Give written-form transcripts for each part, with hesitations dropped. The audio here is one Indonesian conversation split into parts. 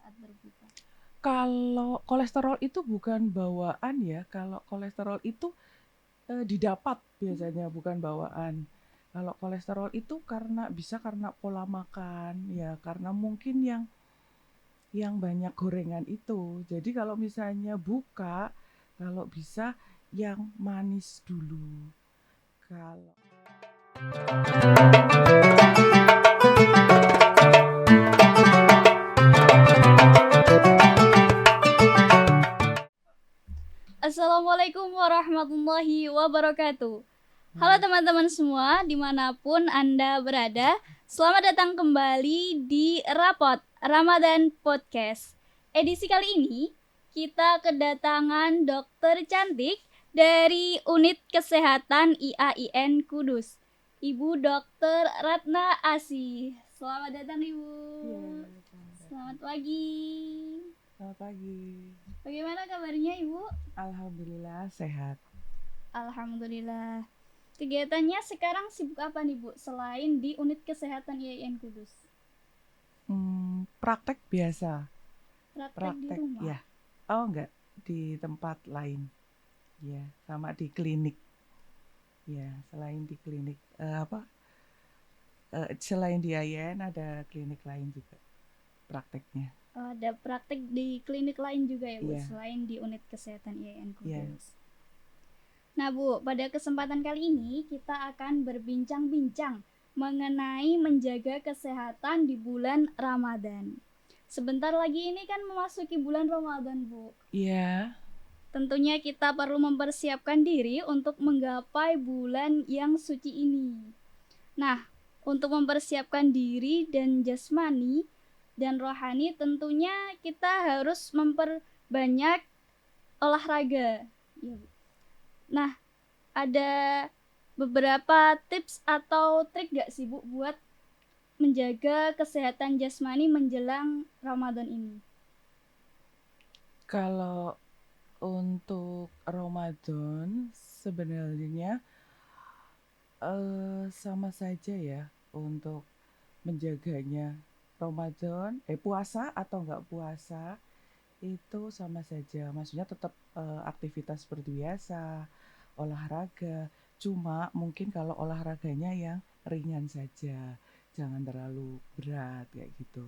saat berbuka? Kalau kolesterol itu bukan bawaan ya, kalau kolesterol itu, didapat biasanya bukan bawaan. Kalau kolesterol itu karena pola makan, ya karena mungkin yang banyak gorengan itu. Jadi kalau misalnya buka, kalau bisa yang manis dulu. Kalau Assalamualaikum warahmatullahi wabarakatuh. Halo teman-teman semua, dimanapun Anda berada, selamat datang kembali di Rapot Ramadan Podcast. Edisi kali ini, kita kedatangan dokter cantik dari Unit Kesehatan IAIN Kudus, Ibu Dokter Ratna Asih. Selamat datang Ibu. iya, Selamat pagi. selamat pagi. Bagaimana kabarnya Ibu? Alhamdulillah sehat. Alhamdulillah. Kegiatannya sekarang sibuk apa nih Bu, selain di unit kesehatan IAIN Kudus? Praktek biasa, Praktek di praktek rumah. ya. Oh enggak, di tempat lain. Ya, sama di klinik. Ya, selain di klinik selain di IAIN ada klinik lain juga prakteknya. Ada praktek di klinik lain juga ya Bu, Iya, selain di unit kesehatan IAIN iya. Kudus. Nah Bu, pada kesempatan kali ini kita akan berbincang-bincang mengenai menjaga kesehatan di bulan Ramadan. Sebentar lagi ini kan memasuki bulan Ramadan Bu. Iya. Tentunya kita perlu mempersiapkan diri untuk menggapai bulan yang suci ini. Nah, untuk mempersiapkan diri dan jasmani dan rohani tentunya kita harus memperbanyak olahraga. Nah, ada beberapa tips atau trik gak sih Bu buat menjaga kesehatan jasmani menjelang Ramadan ini? Kalau untuk Ramadan sebenarnya sama saja ya untuk menjaganya. Ramadan, puasa atau enggak puasa itu sama saja. Maksudnya tetap aktivitas seperti biasa, olahraga. Cuma mungkin kalau olahraganya yang ringan saja, jangan terlalu berat kayak gitu.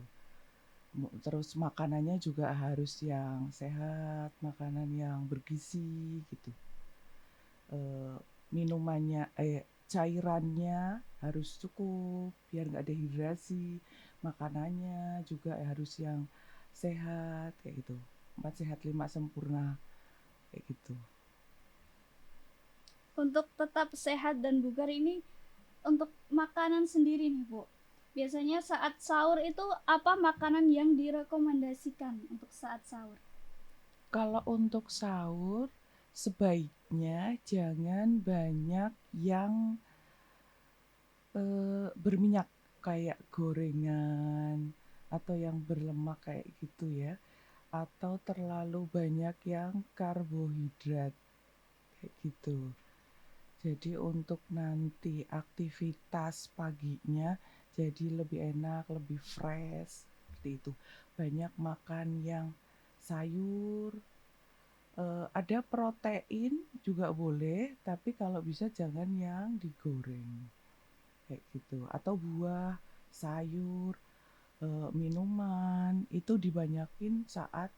Terus makanannya juga harus yang sehat, makanan yang bergizi gitu. Eh, minumannya, cairannya harus cukup biar nggak dehidrasi. Makanannya juga harus yang sehat kayak gitu. 4 sehat 5 sempurna kayak gitu. Untuk tetap sehat dan bugar ini, untuk makanan sendiri nih Bu, biasanya saat sahur itu apa makanan yang direkomendasikan untuk saat sahur? Kalau untuk sahur sebaiknya jangan banyak yang berminyak kayak gorengan atau yang berlemak kayak gitu ya, atau terlalu banyak yang karbohidrat kayak gitu. Jadi untuk nanti aktivitas paginya jadi lebih enak, lebih fresh seperti itu. Banyak makan yang sayur, ada protein juga boleh, tapi kalau bisa jangan yang digoreng kayak gitu. Atau buah, sayur, minuman itu dibanyakin saat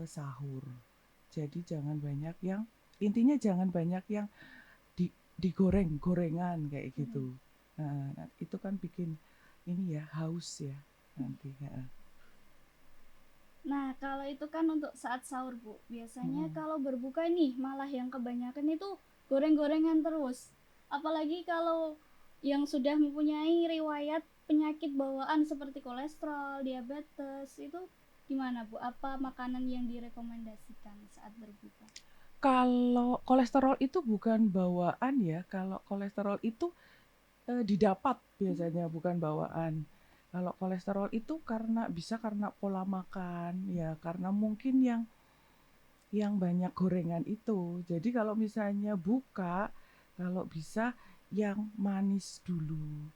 sahur. Jadi jangan banyak yang intinya jangan banyak yang digoreng gorengan kayak gitu. Nah, itu kan bikin ini ya haus ya nanti ya. Nah, kalau itu kan untuk saat sahur Bu, biasanya Mm-mm. kalau berbuka nih malah yang kebanyakan itu goreng-gorengan terus. Apalagi kalau yang sudah mempunyai riwayat penyakit bawaan seperti kolesterol, diabetes, itu gimana Bu? Apa makanan yang direkomendasikan saat berbuka? Kalau kolesterol itu bukan bawaan ya, kalau kolesterol itu didapat biasanya bukan bawaan. Kalau kolesterol itu karena pola makan, ya karena mungkin yang banyak gorengan itu. Jadi kalau misalnya buka, kalau bisa yang manis dulu.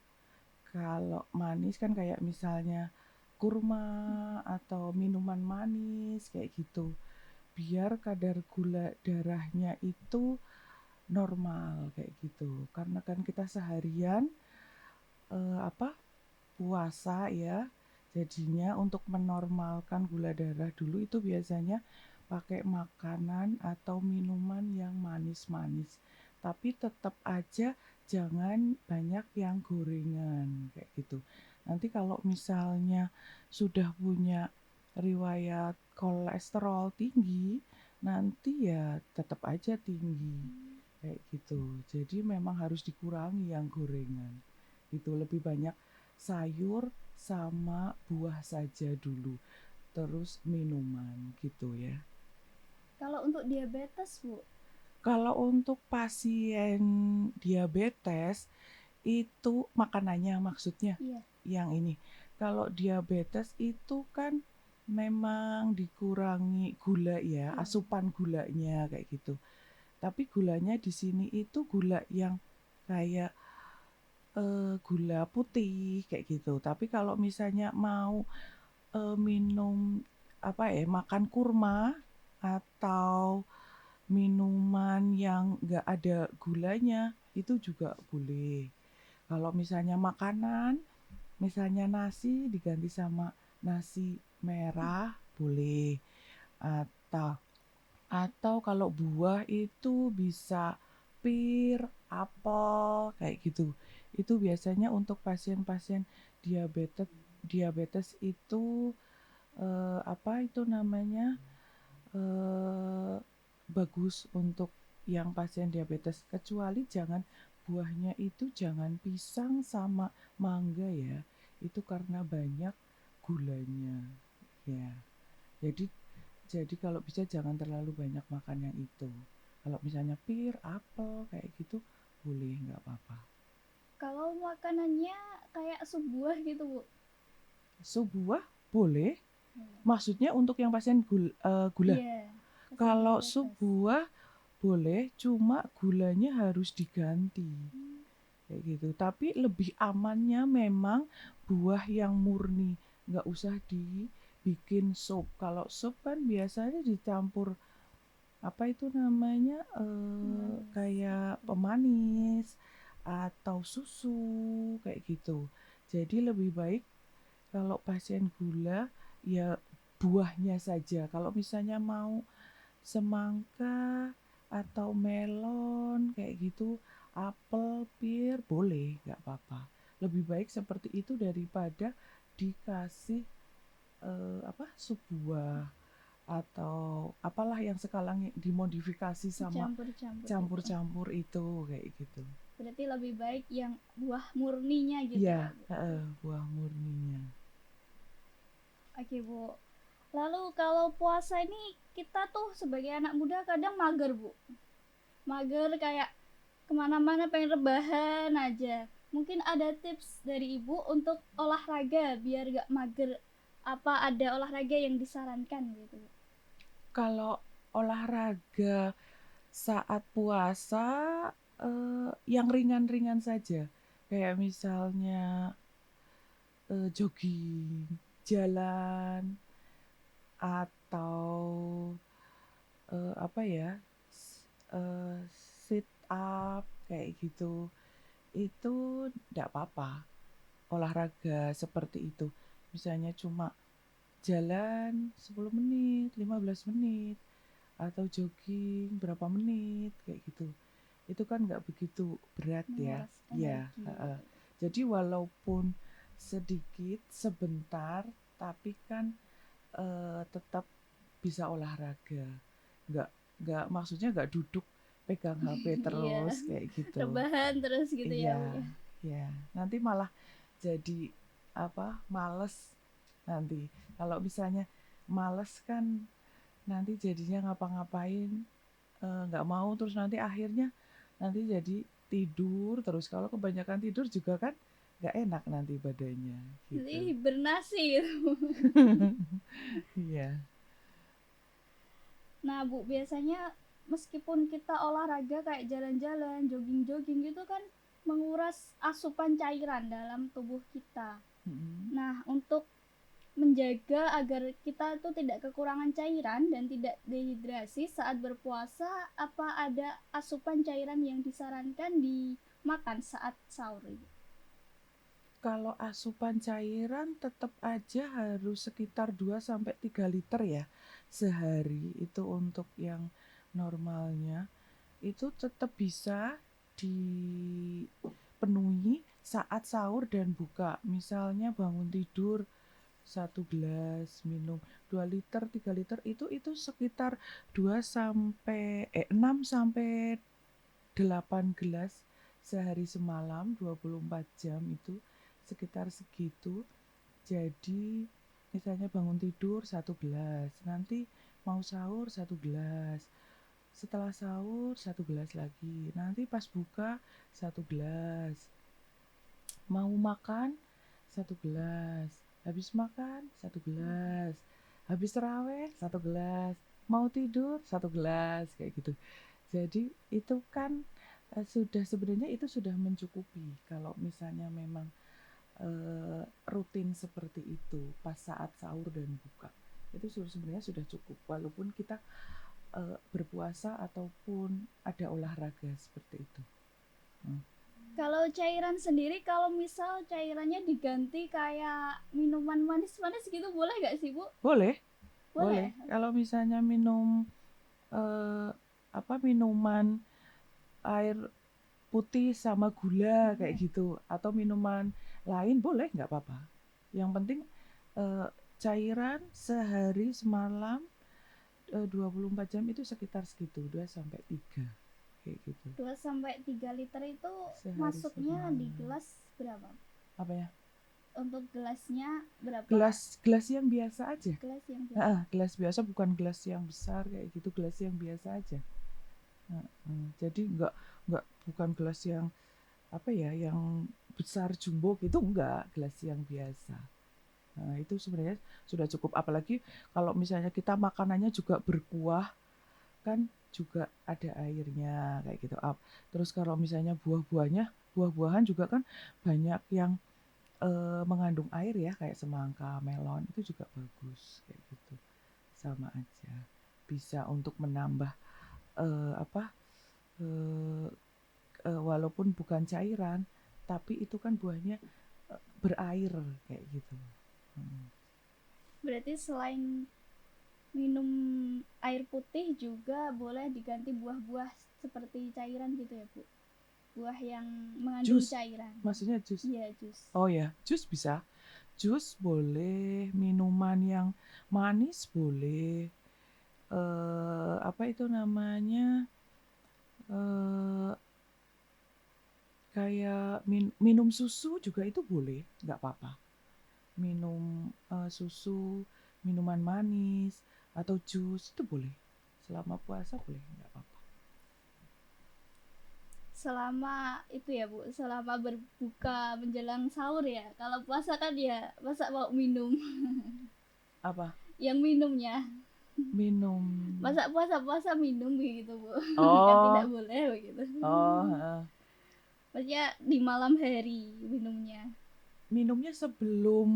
Kalau manis kan kayak misalnya kurma atau minuman manis kayak gitu. Biar kadar gula darahnya itu normal kayak gitu. Karena kan kita seharian apa puasa ya. Jadinya untuk menormalkan gula darah dulu itu biasanya pakai makanan atau minuman yang manis-manis. Tapi tetap aja jangan banyak yang gorengan kayak gitu. Nanti kalau misalnya sudah punya riwayat kolesterol tinggi, nanti ya tetap aja tinggi kayak gitu. Jadi memang harus dikurangi yang gorengan. Itu lebih banyak sayur sama buah saja dulu, terus minuman gitu ya. Kalau untuk diabetes, Bu? Kalau untuk pasien diabetes itu makanannya maksudnya Iya. yang ini. Kalau diabetes itu kan memang dikurangi gula ya, Iya. asupan gulanya kayak gitu. Tapi gulanya di sini itu gula yang kayak gula putih kayak gitu. Tapi kalau misalnya mau minum apa ya, makan kurma atau minuman yang nggak ada gulanya itu juga boleh. Kalau misalnya makanan, misalnya nasi diganti sama nasi merah boleh. Atau kalau buah itu bisa pir, apel, kayak gitu. Itu biasanya untuk pasien-pasien diabetes diabetes itu apa itu namanya? eh, Bagus untuk yang pasien diabetes. Kecuali jangan buahnya itu jangan pisang sama mangga ya. Itu karena banyak gulanya. Ya. Jadi kalau bisa jangan terlalu banyak makan yang itu. Kalau misalnya pir, apel kayak gitu boleh nggak apa-apa. Kalau makanannya kayak sup buah gitu, Bu? Sup buah boleh. Hmm. Maksudnya untuk yang pasien gula. Iya, pasien Kalau sup diabetes. buah boleh, cuma gulanya harus diganti. Kayak gitu. Tapi lebih amannya memang buah yang murni, nggak usah dibikin sup. Kalau sup kan biasanya dicampur apa itu namanya Manis. kayak pemanis atau susu kayak gitu. Jadi lebih baik kalau pasien gula ya buahnya saja. Kalau misalnya mau semangka atau melon kayak gitu, apel, pir boleh, nggak apa-apa. Lebih baik seperti itu daripada dikasih apa sup buah atau apalah yang sekarang dimodifikasi sama Campur-campur gitu. campur-campur itu kayak gitu. Berarti lebih baik yang buah murninya gitu Iya, ya, Bu? buah murninya. Oke, Bu. Lalu kalau puasa ini kita tuh sebagai anak muda kadang mager, Bu. Mager kayak kemana-mana pengen rebahan aja. Mungkin ada tips dari Ibu untuk olahraga biar gak mager. Apa ada olahraga yang disarankan gitu, Bu? Kalau olahraga saat puasa yang ringan-ringan saja. Kayak misalnya jogging, jalan atau apa ya? eh, sit up kayak gitu. Itu enggak apa-apa. Olahraga seperti itu. Misalnya cuma jalan 10 menit, 15 menit atau jogging berapa menit kayak gitu. Itu kan nggak begitu berat ya. Menguras Ya, energi gitu. jadi walaupun sedikit sebentar tapi kan tetap bisa olahraga. Nggak maksudnya nggak duduk pegang HP Iya, terus kayak gitu. rebahan terus gitu ya, Iya, Bu ya. ya. Nanti malah jadi apa? Males nanti. Kalau misalnya males kan nanti jadinya ngapa-ngapain nggak mau terus nanti akhirnya nanti jadi tidur terus. Kalau kebanyakan tidur juga kan nggak enak nanti badannya Jadi gitu. hibernasi gitu. Iya. Nah, Bu, biasanya meskipun kita olahraga kayak jalan-jalan, jogging-jogging gitu kan menguras asupan cairan dalam tubuh kita. Mm-mm. Nah, untuk menjaga agar kita itu tidak kekurangan cairan dan tidak dehidrasi saat berpuasa, apa ada asupan cairan yang disarankan dimakan saat sahur Ibu? Kalau asupan cairan tetap aja harus sekitar 2 sampai 3 liter ya sehari. Itu untuk yang normalnya. Itu tetap bisa dipenuhi saat sahur dan buka. Misalnya bangun tidur 1 gelas minum 2 liter 3 liter itu sekitar 6 sampai 8 gelas sehari semalam 24 jam itu sekitar segitu. Jadi misalnya bangun tidur 1 gelas, nanti mau sahur 1 gelas, setelah sahur 1 gelas lagi, nanti pas buka 1 gelas, mau makan 1 gelas, habis makan 1 gelas, habis terawih 1 gelas, mau tidur 1 gelas kayak gitu. Jadi itu kan sudah sebenarnya itu sudah mencukupi kalau misalnya memang rutin seperti itu pas saat sahur dan buka. Itu sebenarnya sudah cukup walaupun kita berpuasa ataupun ada olahraga seperti itu. Kalau cairan sendiri, kalau misal cairannya diganti kayak minuman manis-manis gitu, boleh nggak sih Bu? Boleh, Boleh. Kalau misalnya minum minuman air putih sama gula kayak gitu atau minuman lain boleh nggak apa-apa. Yang penting cairan sehari semalam 24 jam itu sekitar segitu 2 sampai 3 kayak gitu. 2 sampai 3 liter itu Sehari masuknya di semalam. gelas berapa? Apa ya? Untuk gelasnya berapa? Gelas yang biasa aja. Gelas yang biasa. Gelas biasa bukan gelas yang besar kayak gitu, gelas yang biasa aja. Jadi nggak bukan gelas yang apa ya, yang besar jumbo gitu enggak, gelas yang biasa. Nah, itu sebenarnya sudah cukup. Apalagi kalau misalnya kita makanannya juga berkuah, kan juga ada airnya kayak gitu. Terus kalau misalnya buah-buahan juga kan banyak yang mengandung air ya, kayak semangka, melon itu juga bagus kayak gitu. Sama aja. Bisa untuk menambah walaupun bukan cairan, tapi itu kan buahnya berair kayak gitu. Berarti selain minum air putih juga boleh diganti buah-buah seperti cairan gitu ya Bu? Buah yang mengandung Jus, cairan. maksudnya jus? Iya, jus. Oh ya, jus bisa. Jus boleh, minuman yang manis boleh. Apa itu namanya? Eh, Kayak minum susu juga itu boleh, nggak apa-apa. Minum susu, minuman manis, atau jus itu boleh. Selama puasa boleh, nggak apa-apa. Selama itu ya Bu, selama berbuka menjelang sahur ya. Kalau puasa kan ya masa mau minum. Apa? Yang minumnya. Minum. Masa puasa minum begitu Bu. Kan tidak Oh, boleh begitu. oh, Maksudnya di malam hari minumnya. minumnya sebelum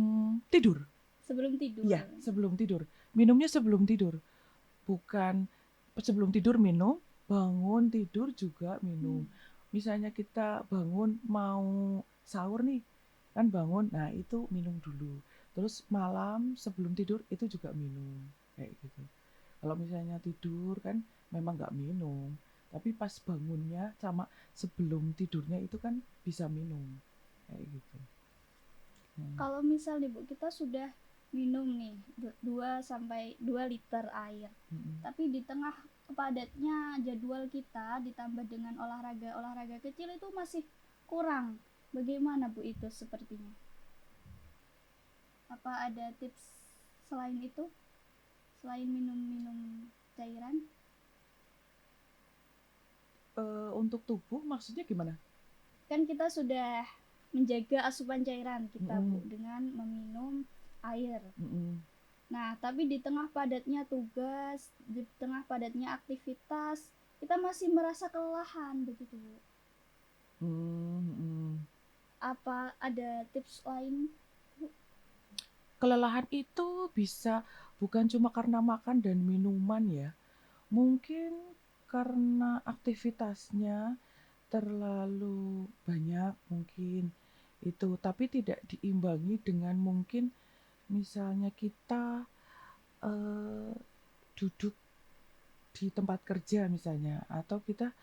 tidur. Sebelum tidur. Iya, sebelum tidur. Minumnya sebelum tidur. Bukan sebelum tidur minum, bangun tidur juga minum. Misalnya kita bangun mau sahur nih, kan bangun, nah itu minum dulu. Terus malam sebelum tidur itu juga minum, kayak gitu. Kalau misalnya tidur kan memang nggak minum, tapi pas bangunnya sama sebelum tidurnya itu kan bisa minum, kayak gitu. Kalau misal nih Bu, kita sudah minum nih 2 sampai 2 liter air. Tapi di tengah padatnya jadwal kita ditambah dengan olahraga kecil itu masih kurang. Bagaimana Bu itu sepertinya? Apa ada tips selain itu? Selain minum-minum cairan? Untuk tubuh maksudnya gimana? Kan kita sudah menjaga asupan cairan kita Bu dengan meminum air. Nah, tapi di tengah padatnya tugas, di tengah padatnya aktivitas, kita masih merasa kelelahan begitu Bu. Apa ada tips lain Bu? kelelahan itu bisa bukan cuma karena makan dan minuman ya, mungkin karena aktivitasnya terlalu banyak mungkin itu, tapi tidak diimbangi dengan mungkin misalnya kita, eee, duduk di tempat kerja misalnya, atau kita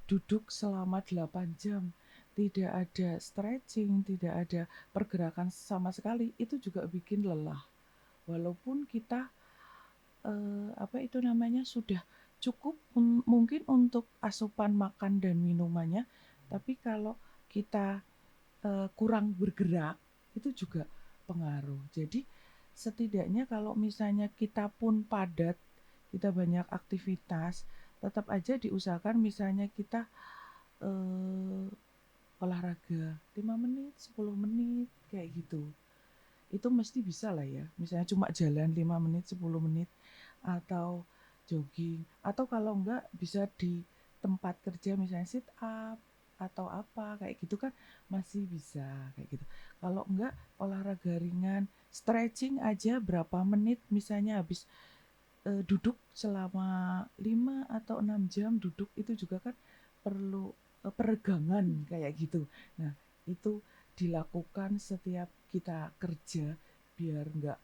duduk selama 8 jam, tidak ada stretching, tidak ada pergerakan sama sekali, itu juga bikin lelah. Walaupun kita, apa itu namanya, sudah cukup mungkin untuk asupan makan dan minumannya, tapi kalau kita, kurang bergerak, itu juga pengaruh. Jadi setidaknya kalau misalnya kita pun padat, kita banyak aktivitas, tetap aja diusahakan misalnya kita, eee, olahraga 5 menit, 10 menit, kayak gitu. Itu mesti bisa lah ya, misalnya cuma jalan 5 menit, 10 menit, atau jogging, atau kalau enggak bisa di tempat kerja misalnya sit up, atau apa, kayak gitu kan masih bisa, kayak gitu. Kalau enggak olahraga ringan, stretching aja berapa menit misalnya habis, duduk selama 5 atau 6 jam duduk itu juga kan perlu, peregangan kayak gitu. Nah, itu dilakukan setiap kita kerja biar nggak,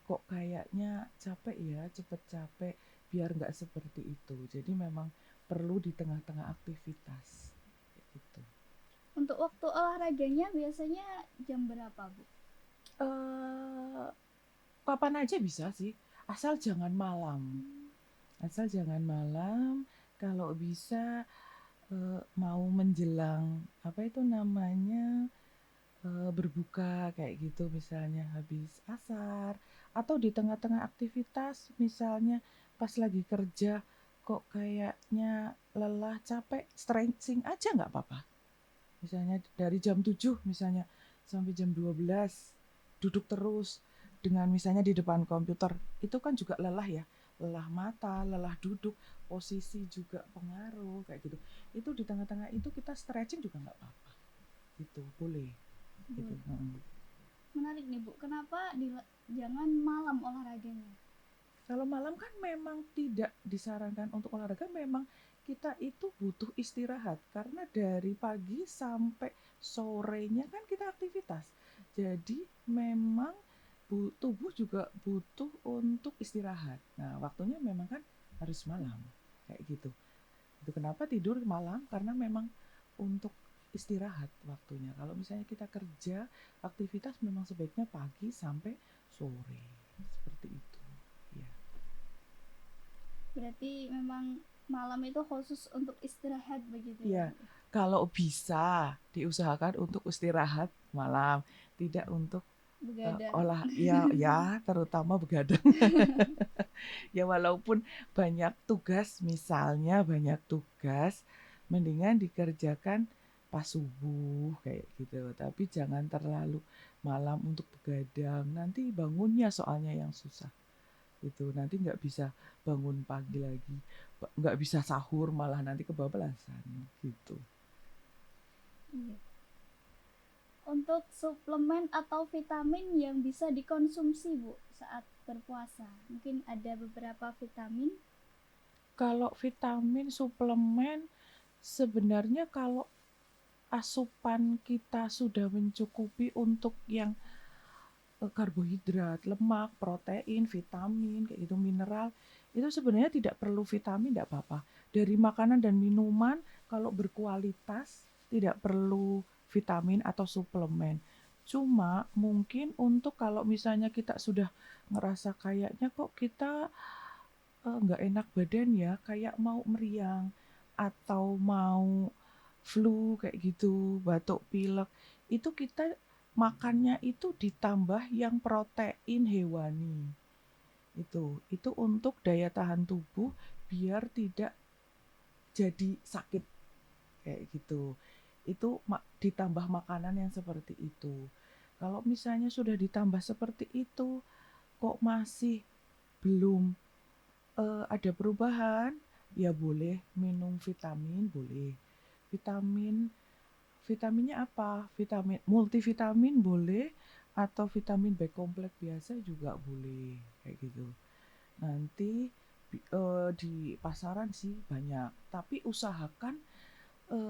"Kok kayaknya capek ya, cepet capek," biar nggak seperti itu. Jadi memang perlu di tengah-tengah aktivitas, kayak gitu. Untuk waktu olahraganya biasanya jam berapa, Bu? Eee, Kapan aja bisa sih, asal jangan malam. Asal jangan malam, kalau bisa, mau menjelang, apa itu namanya, berbuka kayak gitu misalnya habis asar, atau di tengah-tengah aktivitas misalnya pas lagi kerja kok kayaknya lelah, capek, stretching aja nggak apa-apa. Misalnya dari jam 7 misalnya sampai jam 12 duduk terus dengan misalnya di depan komputer, itu kan juga lelah ya, lelah mata, lelah duduk, posisi juga pengaruh kayak gitu. Itu di tengah-tengah itu kita stretching juga nggak apa-apa, gitu boleh, gitu. Bu, menarik nih, Bu. Kenapa jangan malam olahraganya? Kalau malam kan memang tidak disarankan untuk olahraga, memang kita itu butuh istirahat karena dari pagi sampai sorenya kan kita aktivitas. Jadi memang tubuh juga butuh untuk istirahat. Nah, waktunya memang kan harus malam kayak gitu. Itu kenapa tidur malam, karena memang untuk istirahat waktunya. Kalau misalnya kita kerja, aktivitas memang sebaiknya pagi sampai sore. Seperti itu. Ya. Berarti memang malam itu khusus untuk istirahat begitu ya, Iya, Bu? kalau bisa diusahakan untuk istirahat malam, tidak untuk, Begadang. ya ya terutama begadang. Ya walaupun banyak tugas, misalnya banyak tugas, mendingan dikerjakan pas subuh kayak gitu, tapi jangan terlalu malam untuk begadang, nanti bangunnya soalnya yang susah, gitu. Nanti nggak bisa bangun pagi lagi, nggak bisa sahur malah nanti kebablasan, gitu. Iya. Untuk suplemen atau vitamin yang bisa dikonsumsi, Bu, saat berpuasa. Mungkin ada beberapa vitamin. Kalau vitamin suplemen, sebenarnya kalau asupan kita sudah mencukupi untuk yang karbohidrat, lemak, protein, vitamin, kayak gitu, mineral, itu sebenarnya tidak perlu vitamin, tidak apa-apa. Dari makanan dan minuman, kalau berkualitas, tidak perlu vitamin atau suplemen. Cuma mungkin untuk kalau misalnya kita sudah ngerasa kayaknya kok kita nggak enak badan ya, kayak mau meriang atau mau flu kayak gitu, batuk pilek, itu kita makannya itu ditambah yang protein hewani. Itu untuk daya tahan tubuh biar tidak jadi sakit kayak gitu. Itu ditambah makanan yang seperti itu. Kalau misalnya sudah ditambah seperti itu kok masih belum ada perubahan, ya boleh minum vitamin, boleh. Vitamin Vitaminnya apa? Vitamin multivitamin boleh, atau vitamin B kompleks biasa juga boleh kayak gitu. Nanti di pasaran sih banyak, tapi usahakan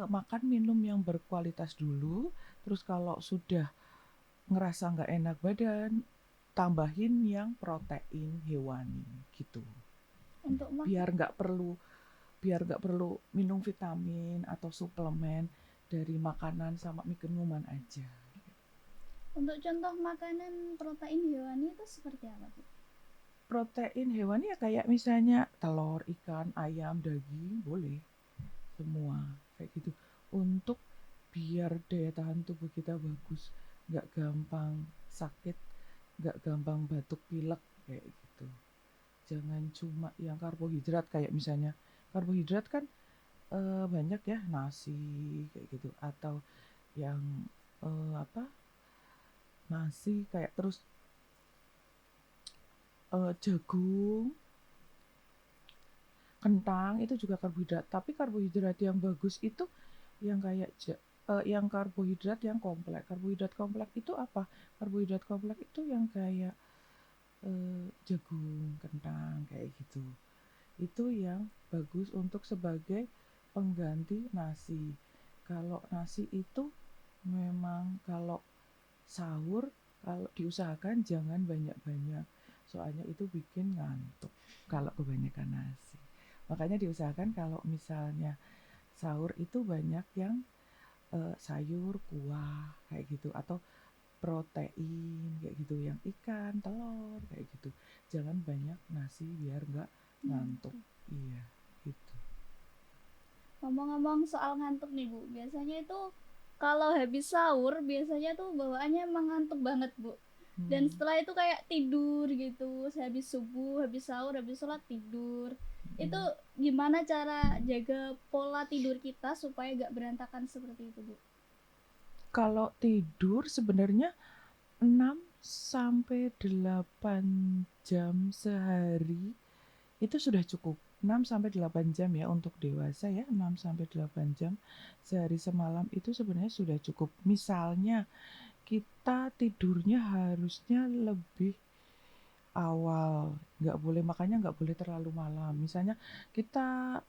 makan minum yang berkualitas dulu. Terus kalau sudah ngerasa nggak enak badan, tambahin yang protein hewani gitu. Untuk Biar nggak perlu minum vitamin atau suplemen dari makanan sama minuman aja. untuk contoh makanan protein hewani itu seperti apa, Bu? Protein hewani ya kayak misalnya telur, ikan, ayam, daging, boleh semua kayak gitu. Untuk biar daya tahan tubuh kita bagus, nggak gampang sakit, nggak gampang batuk pilek kayak gitu. Jangan cuma yang karbohidrat kayak misalnya karbohidrat kan banyak ya nasi kayak gitu atau yang apa nasi kayak terus jagung, kentang itu juga karbohidrat. Tapi karbohidrat yang bagus itu yang kayak yang karbohidrat yang kompleks. Karbohidrat kompleks itu apa? Karbohidrat kompleks itu yang kayak jagung, kentang kayak gitu. Itu yang bagus untuk sebagai pengganti nasi. Kalau nasi itu memang kalau sahur kalau diusahakan jangan banyak-banyak. Soalnya itu bikin ngantuk kalau kebanyakan nasi. Makanya diusahakan kalau misalnya sahur itu banyak yang sayur, kuah kayak gitu atau protein kayak gitu yang ikan, telur kayak gitu. Jangan banyak nasi biar nggak ngantuk. Iya, gitu. Ngomong-ngomong soal ngantuk nih, Bu, biasanya itu kalau habis sahur biasanya tuh bawaannya emang ngantuk banget, Bu. Dan Hmm. setelah itu kayak tidur gitu, habis subuh, habis sahur, habis sholat tidur. Itu Hmm. gimana cara jaga pola tidur kita supaya gak berantakan seperti itu, Bu? Kalau tidur sebenarnya 6 sampai 8 jam sehari itu sudah cukup. 6 sampai 8 jam ya untuk dewasa ya, 6 sampai 8 jam sehari semalam itu sebenarnya sudah cukup. Misalnya kita tidurnya harusnya lebih awal, nggak boleh makanya nggak boleh terlalu malam. Misalnya kita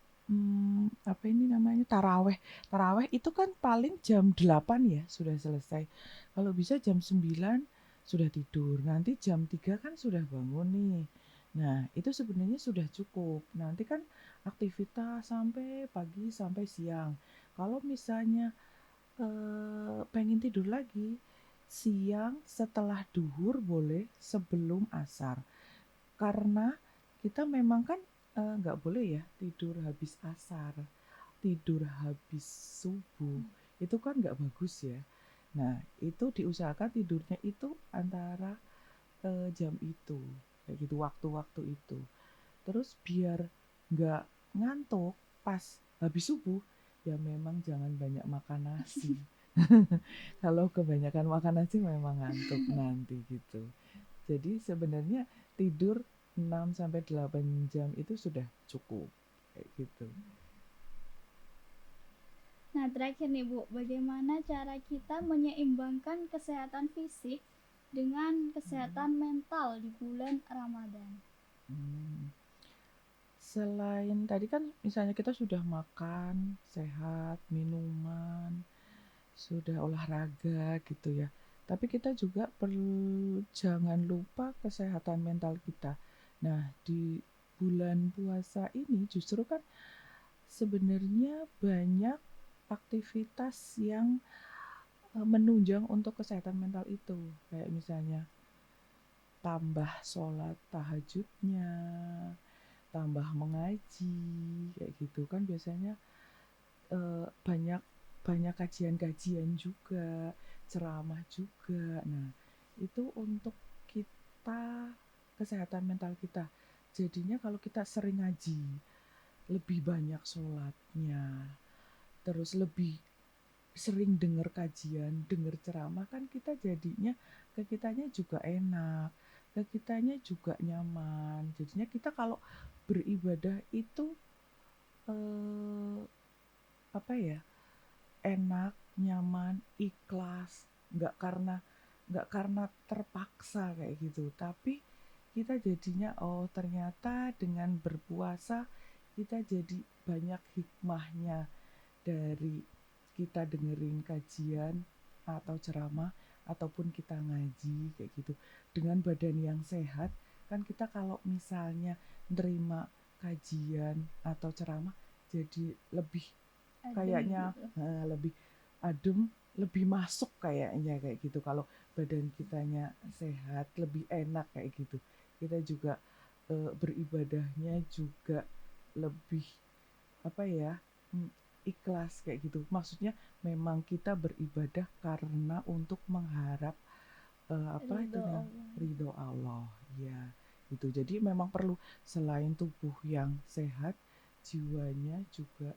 apa ini namanya taraweh. Taraweh itu kan paling jam 8 ya sudah selesai. Kalau bisa jam 9 sudah tidur. Nanti jam 3 kan sudah bangun nih. Nah, itu sebenarnya sudah cukup. Nanti kan aktivitas sampai pagi sampai siang. Kalau misalnya pengen tidur lagi, siang setelah duhur boleh sebelum asar. Karena kita memang kan nggak boleh ya tidur habis asar, tidur habis subuh. Itu kan nggak bagus ya. Nah, itu diusahakan tidurnya itu antara jam itu, kayak gitu, waktu-waktu itu. Terus biar nggak ngantuk pas habis subuh, ya memang jangan banyak makan nasi. Kalau kebanyakan makan nasi memang ngantuk nanti gitu. Jadi sebenarnya tidur 6 sampai 8 jam itu sudah cukup kayak gitu. Nah, terakhir nih, Bu, bagaimana cara kita menyeimbangkan kesehatan fisik dengan kesehatan mental di bulan Ramadan? Hmm. Selain tadi kan misalnya kita sudah makan sehat, minuman, sudah olahraga gitu ya. Tapi kita juga perlu jangan lupa kesehatan mental kita. Nah, di bulan puasa ini justru kan sebenarnya banyak aktivitas yang menunjang untuk kesehatan mental itu. Kayak misalnya tambah sholat tahajudnya, tambah mengaji, kayak gitu kan biasanya banyak banyak kajian-kajian juga, ceramah juga. Nah, itu untuk kita kesehatan mental kita. Jadinya kalau kita sering ngaji, lebih banyak sholatnya, terus lebih sering dengar kajian, dengar ceramah kan kita jadinya ke kitanya juga enak, ke kitanya juga nyaman. Jadinya kita kalau beribadah itu eh, apa ya enak, nyaman, ikhlas, nggak karena nggak karena terpaksa kayak gitu, tapi kita jadinya oh ternyata dengan berpuasa kita jadi banyak hikmahnya dari kita dengerin kajian atau ceramah ataupun kita ngaji kayak gitu dengan badan yang sehat. Kan kita kalau misalnya nerima kajian atau ceramah jadi lebih Adem kayaknya gitu. lebih adem, lebih masuk kayaknya kayak gitu. Kalau badan kitanya sehat, lebih enak kayak gitu. Kita juga beribadahnya juga lebih apa ya, ikhlas kayak gitu. Maksudnya memang kita beribadah karena untuk mengharap apa itu Ridho nah Allah. ridho Allah ya gitu. Jadi memang perlu selain tubuh yang sehat, jiwanya juga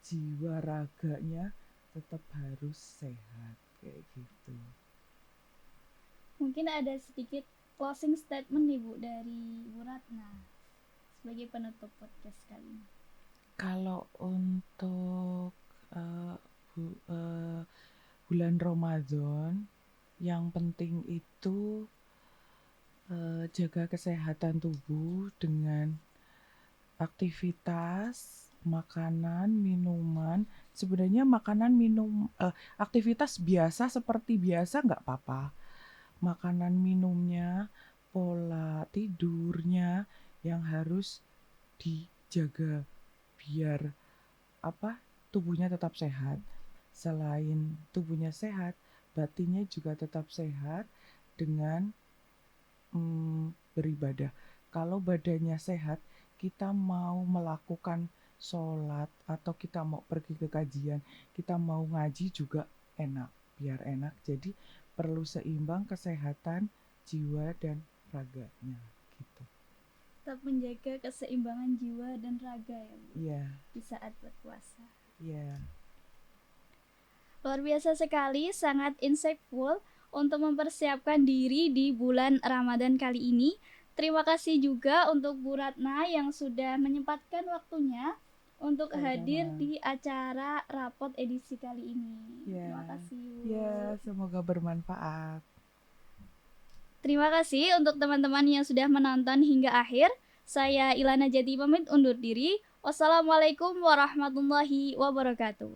jiwa raganya tetap harus sehat kayak gitu. Mungkin ada sedikit closing statement nih Bu dari Bu Ratna sebagai penutup podcast kali ini. Kalau untuk eh, bu- eh, bulan Ramadan yang penting itu jaga kesehatan tubuh dengan aktivitas, makanan, minuman. Sebenarnya makanan, minum, aktivitas biasa seperti biasa nggak apa-apa. Makanan, minumnya, pola tidurnya yang harus dijaga biar apa tubuhnya tetap sehat. Selain tubuhnya sehat, batinnya juga tetap sehat dengan beribadah. Kalau badannya sehat, kita mau melakukan sholat atau kita mau pergi ke kajian, kita mau ngaji juga enak, biar enak. Jadi perlu seimbang kesehatan jiwa dan raganya gitu. Tetap menjaga keseimbangan jiwa dan raga ya Bu Iya, di saat berpuasa. iya. Luar biasa sekali, sangat insightful untuk mempersiapkan diri di bulan Ramadan kali ini. Terima kasih juga untuk Bu Ratna yang sudah menyempatkan waktunya untuk hadir Sama-sama. di acara rapot edisi kali ini. Ya, Terima kasih ya, Bu. semoga bermanfaat. Terima kasih untuk teman-teman yang sudah menonton hingga akhir. Saya Ilana Jati pamit undur diri. Wassalamualaikum warahmatullahi wabarakatuh.